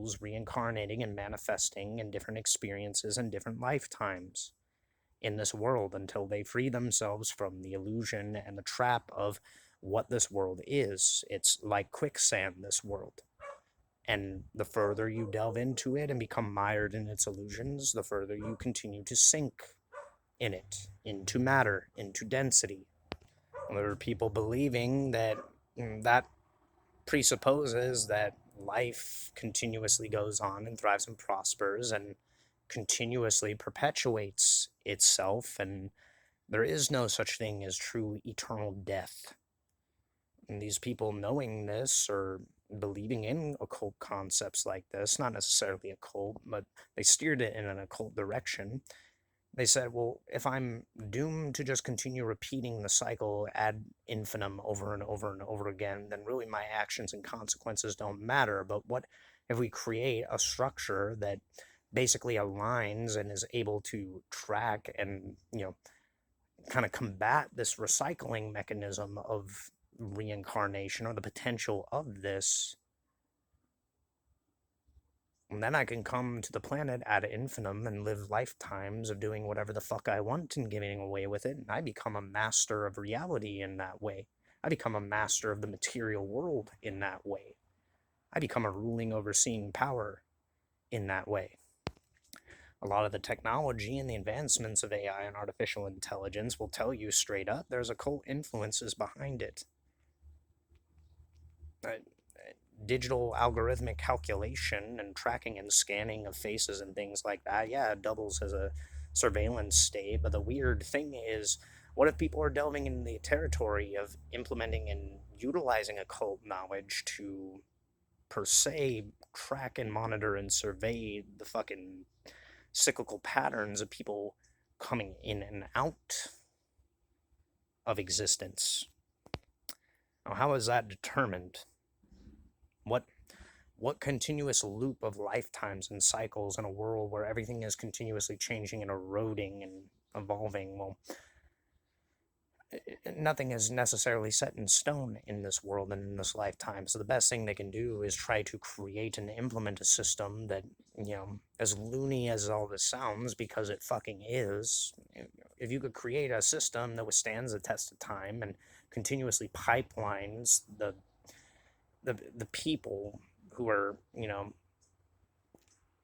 souls reincarnating and manifesting in different experiences and different lifetimes in this world until they free themselves from the illusion and the trap of what this world is. It's like quicksand, this world. And the further you delve into it and become mired in its illusions, the further you continue to sink in it, into matter, into density. There are people believing that that presupposes that life continuously goes on and thrives and prospers and continuously perpetuates itself, and there is no such thing as true eternal death. And these people knowing this or believing in occult concepts like this, not necessarily occult, but they steered it in an occult direction. They said, well, if I'm doomed to just continue repeating the cycle ad infinitum over and over and over again, then really my actions and consequences don't matter. But what if we create a structure that basically aligns and is able to track and, kind of combat this recycling mechanism of reincarnation or the potential of this? And then I can come to the planet ad infinitum and live lifetimes of doing whatever the fuck I want and getting away with it. And I become a master of reality in that way. I become a master of the material world in that way. I become a ruling, overseeing power in that way. A lot of the technology and the advancements of AI and artificial intelligence will tell you straight up there's occult influences behind it. Uh, Digital algorithmic calculation and tracking and scanning of faces and things like that, yeah, it doubles as a surveillance state. But the weird thing is, what if people are delving into the territory of implementing and utilizing occult knowledge to, per se, track and monitor and survey the fucking cyclical patterns of people coming in and out of existence? Now, how is that determined? What what continuous loop of lifetimes and cycles in a world where everything is continuously changing and eroding and evolving? Well, nothing is necessarily set in stone in this world and in this lifetime. So the best thing they can do is try to create and implement a system that, as loony as all this sounds, because it fucking is, if you could create a system that withstands the test of time and continuously pipelines the people who are,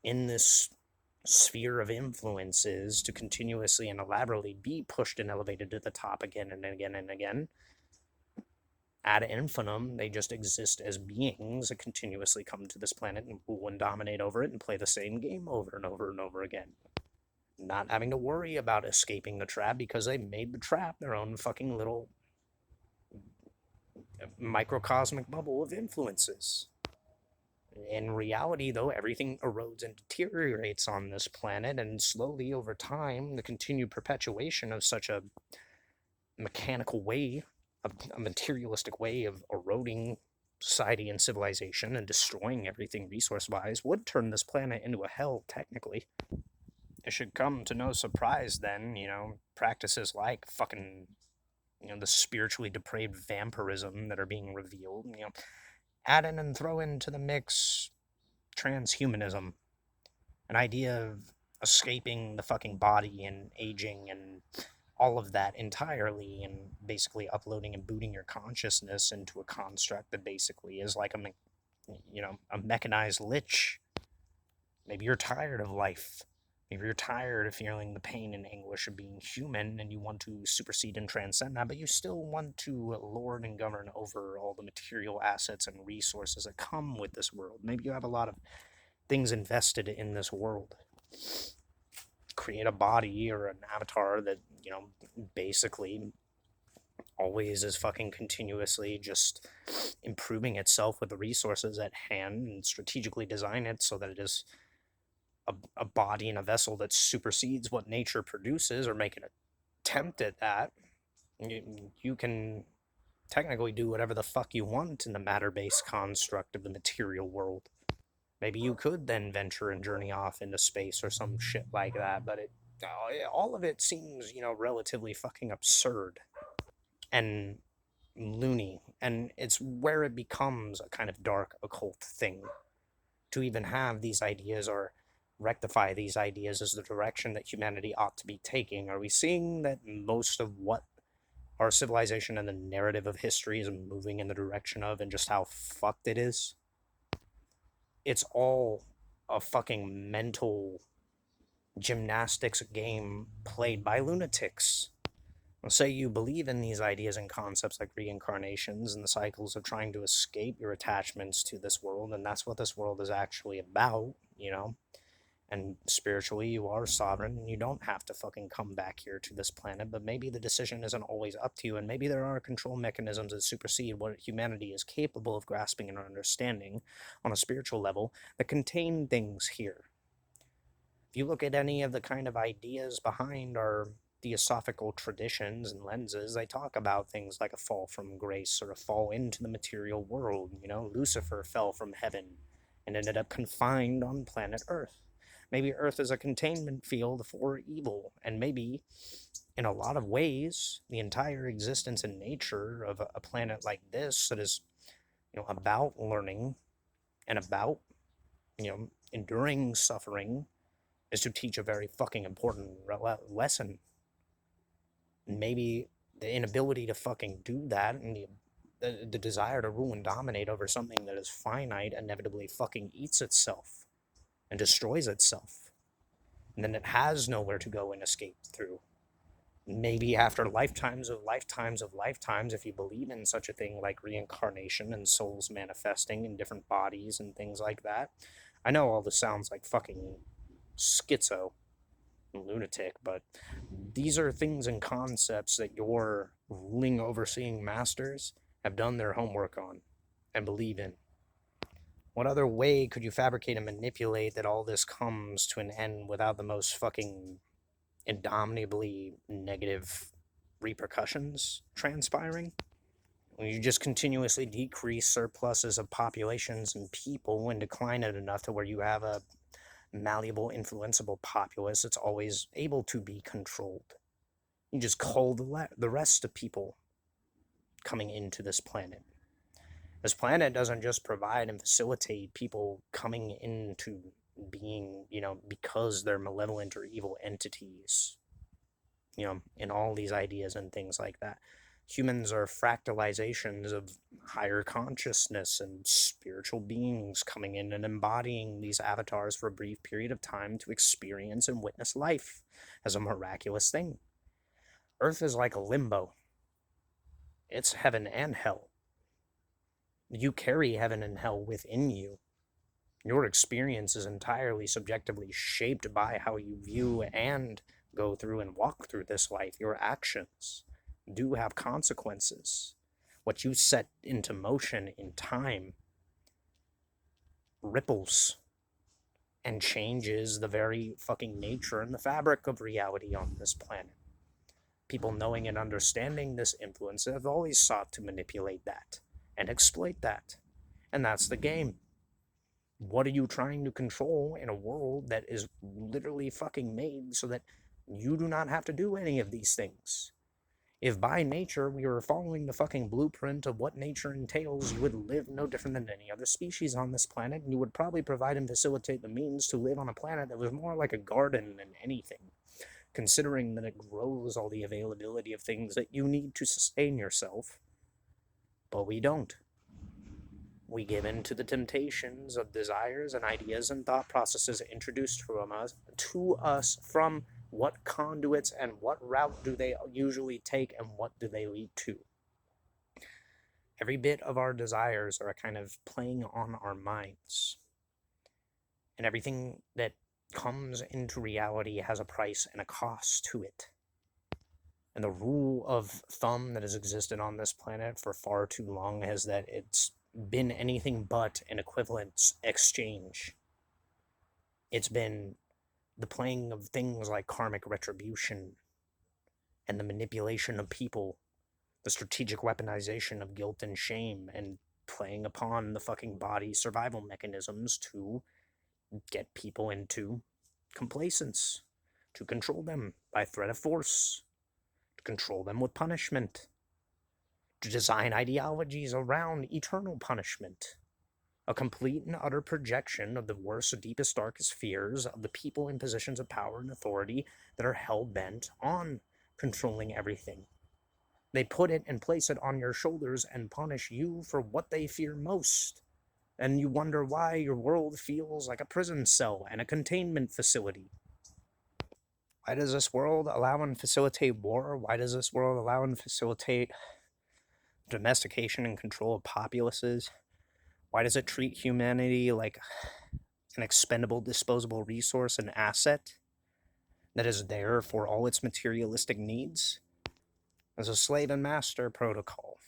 in this sphere of influences to continuously and elaborately be pushed and elevated to the top again and again and again. Ad infinitum, they just exist as beings that continuously come to this planet and rule and dominate over it and play the same game over and over and over again. Not having to worry about escaping the trap because they made the trap their own fucking little microcosmic bubble of influences. In reality, though, everything erodes and deteriorates on this planet, and slowly over time, the continued perpetuation of such a mechanical way, a materialistic way of eroding society and civilization and destroying everything resource wise would turn this planet into a hell, technically. It should come to no surprise then, practices like fucking, the spiritually depraved vampirism that are being revealed, add in and throw into the mix transhumanism, an idea of escaping the fucking body and aging and all of that entirely, and basically uploading and booting your consciousness into a construct that basically is like a mechanized lich. Maybe you're tired of life. Maybe you're tired of feeling the pain and anguish of being human and you want to supersede and transcend that, but you still want to lord and govern over all the material assets and resources that come with this world. Maybe you have a lot of things invested in this world. Create a body or an avatar that, basically always is fucking continuously just improving itself with the resources at hand, and strategically design it so that it is a body and a vessel that supersedes what nature produces, or make an attempt at that. You can technically do whatever the fuck you want in the matter-based construct of the material world. Maybe you could then venture and journey off into space or some shit like that, but all of it seems, relatively fucking absurd and loony, and it's where it becomes a kind of dark occult thing to even have these ideas or rectify these ideas as the direction that humanity ought to be taking? Are we seeing that most of what our civilization and the narrative of history is moving in the direction of, and just how fucked it is? It's all a fucking mental gymnastics game played by lunatics. Say you believe in these ideas and concepts like reincarnations and the cycles of trying to escape your attachments to this world, and that's what this world is actually about, you know? And spiritually, you are sovereign, and you don't have to fucking come back here to this planet, but maybe the decision isn't always up to you, and maybe there are control mechanisms that supersede what humanity is capable of grasping and understanding on a spiritual level that contain things here. If you look at any of the kind of ideas behind our theosophical traditions and lenses, they talk about things like a fall from grace or a fall into the material world. You know, Lucifer fell from heaven and ended up confined on planet Earth. Maybe Earth is a containment field for evil, and maybe in a lot of ways, the entire existence and nature of a planet like this that is, about learning and about, enduring suffering is to teach a very fucking important lesson. Maybe the inability to fucking do that and the desire to rule and dominate over something that is finite inevitably fucking eats itself and destroys itself. And then it has nowhere to go and escape through. Maybe after lifetimes of lifetimes of lifetimes, if you believe in such a thing like reincarnation and souls manifesting in different bodies and things like that. I know all this sounds like fucking schizo lunatic, but these are things and concepts that your ruling, overseeing masters have done their homework on and believe in. What other way could you fabricate and manipulate that all this comes to an end without the most fucking indomitably negative repercussions transpiring? When you just continuously decrease surpluses of populations and people and decline it enough to where you have a malleable, influenceable populace that's always able to be controlled. You just cull the rest of people coming into this planet. This planet doesn't just provide and facilitate people coming into being, because they're malevolent or evil entities, in all these ideas and things like that. Humans are fractalizations of higher consciousness and spiritual beings coming in and embodying these avatars for a brief period of time to experience and witness life as a miraculous thing. Earth is like a limbo. It's heaven and hell. You carry heaven and hell within you. Your experience is entirely subjectively shaped by how you view and go through and walk through this life. Your actions do have consequences. What you set into motion in time ripples and changes the very fucking nature and the fabric of reality on this planet. People knowing and understanding this influence have always sought to manipulate that and exploit that. And that's the game. What are you trying to control in a world that is literally fucking made so that you do not have to do any of these things? If by nature we were following the fucking blueprint of what nature entails, you would live no different than any other species on this planet, and you would probably provide and facilitate the means to live on a planet that was more like a garden than anything, considering that it grows all the availability of things that you need to sustain yourself. But we don't. We give in to the temptations of desires and ideas and thought processes introduced to us from what conduits and what route do they usually take and what do they lead to. Every bit of our desires are a kind of playing on our minds. And everything that comes into reality has a price and a cost to it. And the rule of thumb that has existed on this planet for far too long is that it's been anything but an equivalence exchange. It's been the playing of things like karmic retribution and the manipulation of people, the strategic weaponization of guilt and shame, and playing upon the fucking body survival mechanisms to get people into complacence, to control them by threat of force, to control them with punishment, to design ideologies around eternal punishment. a complete and utter projection of the worst, deepest, darkest fears of the people in positions of power and authority that are hell bent on controlling everything. They put it and place it on your shoulders and punish you for what they fear most. And you wonder why your world feels like a prison cell and a containment facility. Why does this world allow and facilitate war? Why does this world allow and facilitate domestication and control of populaces? Why does it treat humanity like an expendable, disposable resource and asset that is there for all its materialistic needs? As a slave and master protocol.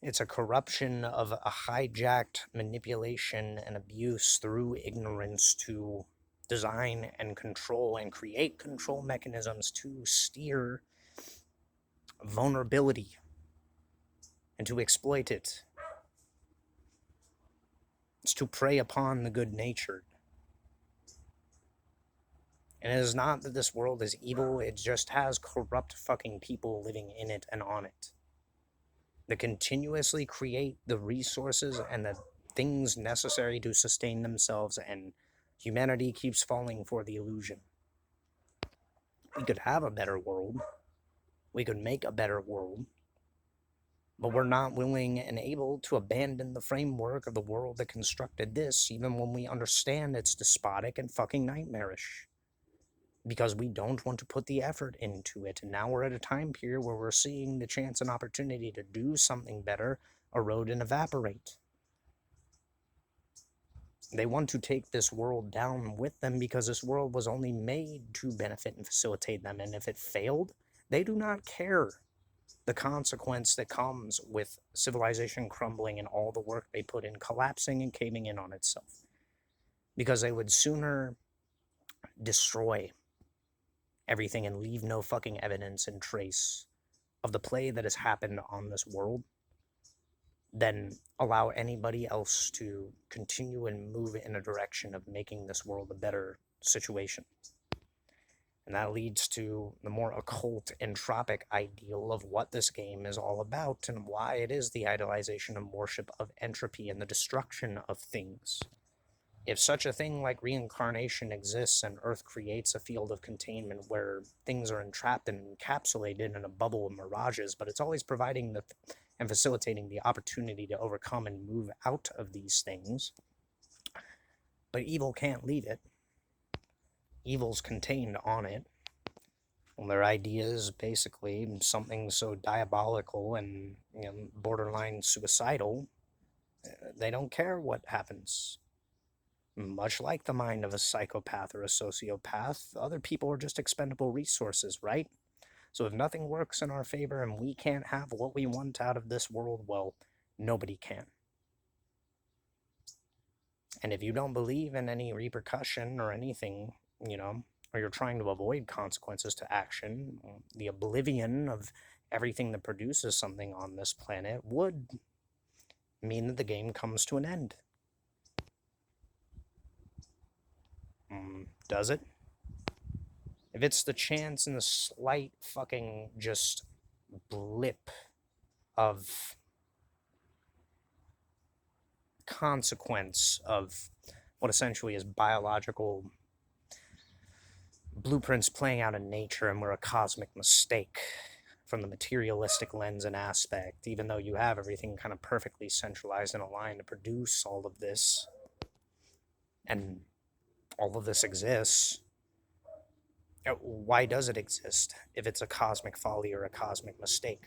It's a corruption of a hijacked manipulation and abuse through ignorance to design and control and create control mechanisms to steer vulnerability and to exploit it. It's to prey upon the good-natured. And it is not that this world is evil, it just has corrupt fucking people living in it and on it. That continuously create the resources and the things necessary to sustain themselves, and humanity keeps falling for the illusion. We could have a better world. We could make a better world. But we're not willing and able to abandon the framework of the world that constructed this, even when we understand it's despotic and fucking nightmarish. Because we don't want to put the effort into it. And now we're at a time period where we're seeing the chance and opportunity to do something better erode and evaporate. They want to take this world down with them because this world was only made to benefit and facilitate them. And if it failed, they do not care the consequence that comes with civilization crumbling and all the work they put in collapsing and caving in on itself. Because they would sooner destroy everything and leave no fucking evidence and trace of the play that has happened on this world than allow anybody else to continue and move in a direction of making this world a better situation. And that leads to the more occult, entropic ideal of what this game is all about and why it is the idolization and worship of entropy and the destruction of things. If such a thing like reincarnation exists and Earth creates a field of containment where things are entrapped and encapsulated in a bubble of mirages, but it's always providing and facilitating the opportunity to overcome and move out of these things, but evil can't leave it. Evil's contained on it. Well, their idea is basically something so diabolical and borderline suicidal, they don't care what happens. Much like the mind of a psychopath or a sociopath, other people are just expendable resources, right? So if nothing works in our favor and we can't have what we want out of this world, well, nobody can. And if you don't believe in any repercussion or anything, or you're trying to avoid consequences to action, the oblivion of everything that produces something on this planet would mean that the game comes to an end. Does it? If it's the chance and the slight fucking just blip of consequence of what essentially is biological blueprints playing out in nature, and we're a cosmic mistake from the materialistic lens and aspect, even though you have everything kind of perfectly centralized and aligned to produce all of this, and all of this exists. Why does it exist if it's a cosmic folly or a cosmic mistake?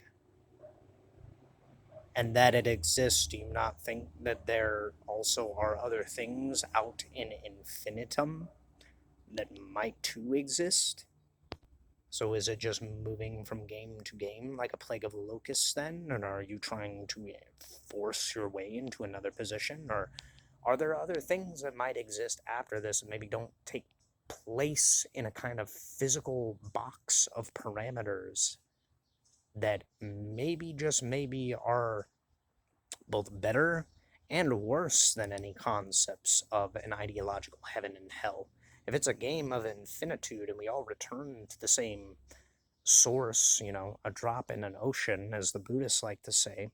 And that it exists, do you not think that there also are other things out in infinitum that might too exist? So is it just moving from game to game like a plague of locusts then? And are you trying to force your way into another position? Or are there other things that might exist after this and maybe don't take place in a kind of physical box of parameters that maybe, just maybe, are both better and worse than any concepts of an ideological heaven and hell? If it's a game of infinitude and we all return to the same source, a drop in an ocean, as the Buddhists like to say,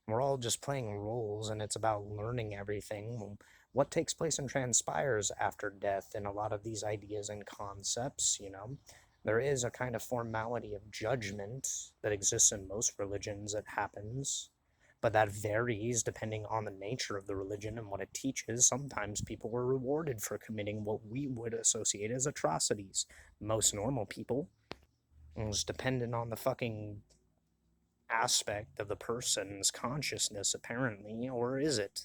and We're all just playing roles, and it's about learning everything. What takes place and transpires after death in a lot of these ideas and concepts, there is a kind of formality of judgment that exists in most religions that happens, but that varies depending on the nature of the religion and what it teaches. Sometimes people were rewarded for committing what we would associate as atrocities. Most normal people, it was dependent on the fucking aspect of the person's consciousness, apparently, or is it?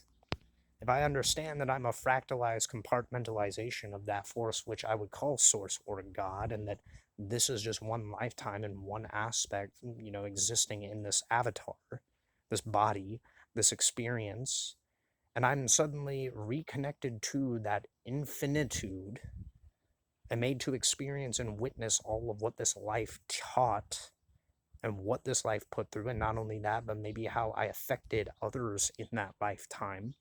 If I understand that I'm a fractalized compartmentalization of that force which I would call source or God, and that this is just one lifetime and one aspect, existing in this avatar, this body, this experience, and I'm suddenly reconnected to that infinitude and made to experience and witness all of what this life taught and what this life put through, and not only that, but maybe how I affected others in that lifetime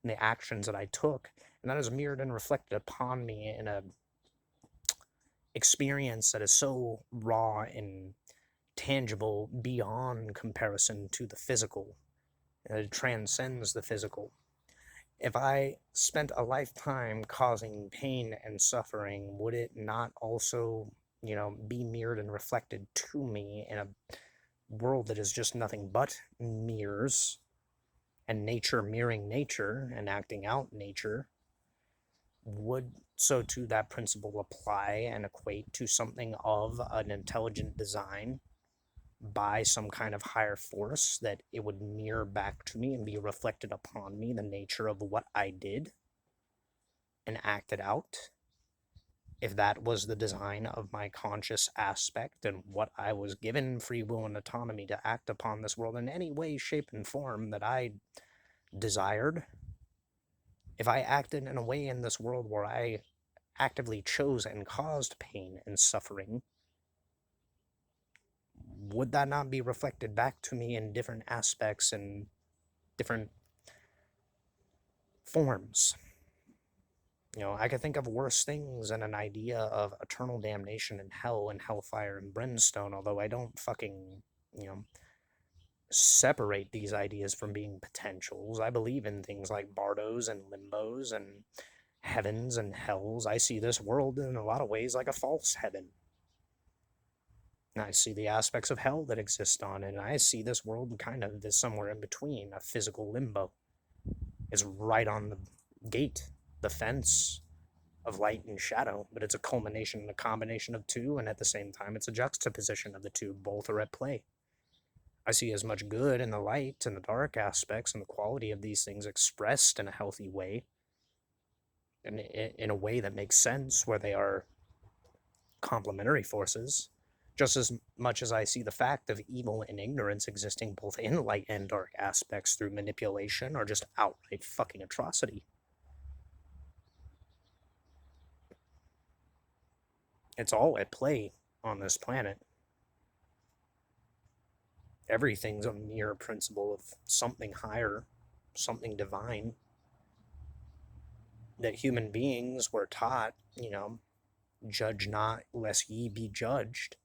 and the actions that I took, and that is mirrored and reflected upon me in a experience that is so raw and tangible beyond comparison to the physical. It transcends the physical. If I spent a lifetime causing pain and suffering, would it not also, be mirrored and reflected to me in a world that is just nothing but mirrors and nature mirroring nature and acting out nature? Would so to that principle apply and equate to something of an intelligent design by some kind of higher force, that it would mirror back to me and be reflected upon me the nature of what I did and acted out? If that was the design of my conscious aspect and what I was given free will and autonomy to act upon this world in any way, shape, and form that I desired, if I acted in a way in this world where I actively chose and caused pain and suffering, would that not be reflected back to me in different aspects and different forms? I could think of worse things than an idea of eternal damnation in hell and hellfire and brimstone, although I don't fucking, you know, separate these ideas from being potentials. I believe in things like bardos and limbos and heavens and hells. I see this world in a lot of ways like a false heaven. And I see the aspects of hell that exist on it, and I see this world kind of as somewhere in between. A physical limbo is right on the gate, the fence of light and shadow, but it's a culmination and a combination of two, and at the same time, it's a juxtaposition of the two. Both are at play. I see as much good in the light and the dark aspects and the quality of these things expressed in a healthy way, and in a way that makes sense, where they are complementary forces, just as much as I see the fact of evil and ignorance existing both in light and dark aspects through manipulation or just outright fucking atrocity. It's all at play on this planet. Everything's a mere principle of something higher, something divine, that human beings were taught, judge not lest ye be judged.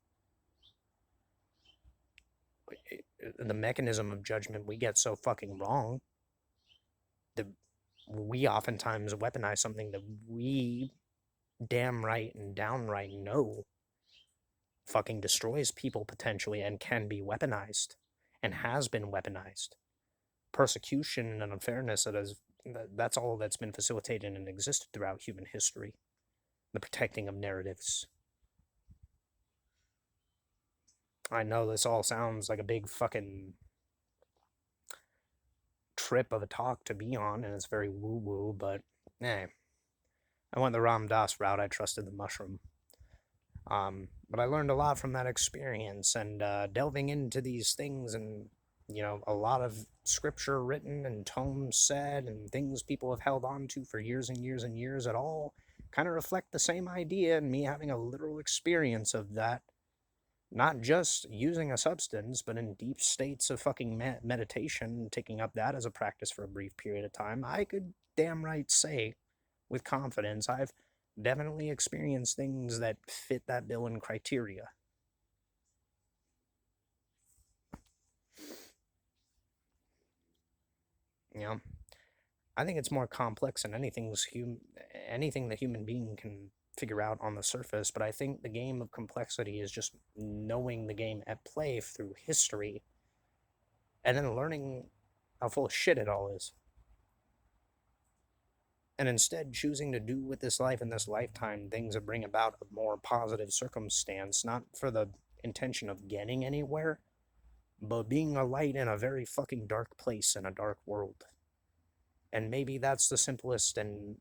The mechanism of judgment we get so fucking wrong, that we oftentimes weaponize something that we damn right and downright know fucking destroys people potentially and can be weaponized and has been weaponized. Persecution and unfairness, that's all that's been facilitated and existed throughout human history. The protecting of narratives. I know this all sounds like a big fucking trip of a talk to be on, and it's very woo-woo, but I went the Ram Dass route. I trusted the mushroom. But I learned a lot from that experience, and delving into these things, and a lot of scripture written and tomes said and things people have held on to for years and years and years, at all kind of reflect the same idea, and me having a literal experience of that, not just using a substance, but in deep states of fucking meditation, taking up that as a practice for a brief period of time. I could damn right say with confidence I've definitely experienced things that fit that bill and criteria. You know, I think it's more complex than anything the human being can figure out on the surface. But I think the game of complexity is just knowing the game at play through history, and then learning how full of shit it all is, and instead choosing to do with this life in this lifetime things that bring about a more positive circumstance, not for the intention of getting anywhere, but being a light in a very fucking dark place in a dark world. And maybe that's the simplest and,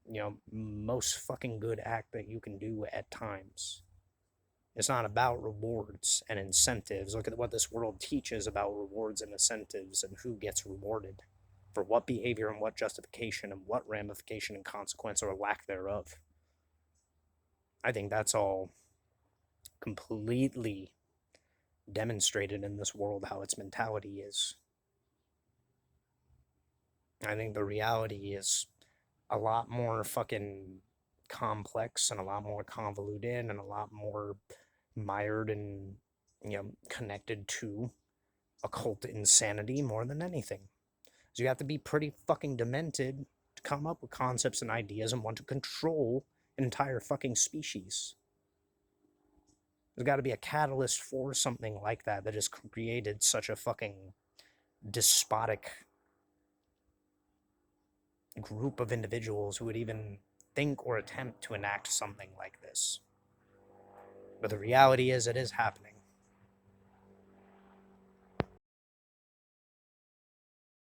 most fucking good act that you can do at times. It's not about rewards and incentives. Look at what this world teaches about rewards and incentives and who gets rewarded for what behavior and what justification and what ramification and consequence or lack thereof. I think that's all completely demonstrated in this world how its mentality is. I think the reality is a lot more fucking complex and a lot more convoluted and a lot more mired and, connected to occult insanity more than anything. So you have to be pretty fucking demented to come up with concepts and ideas and want to control an entire fucking species. There's got to be a catalyst for something like that has created such a fucking despotic group of individuals who would even think or attempt to enact something like this. But the reality is, it is happening.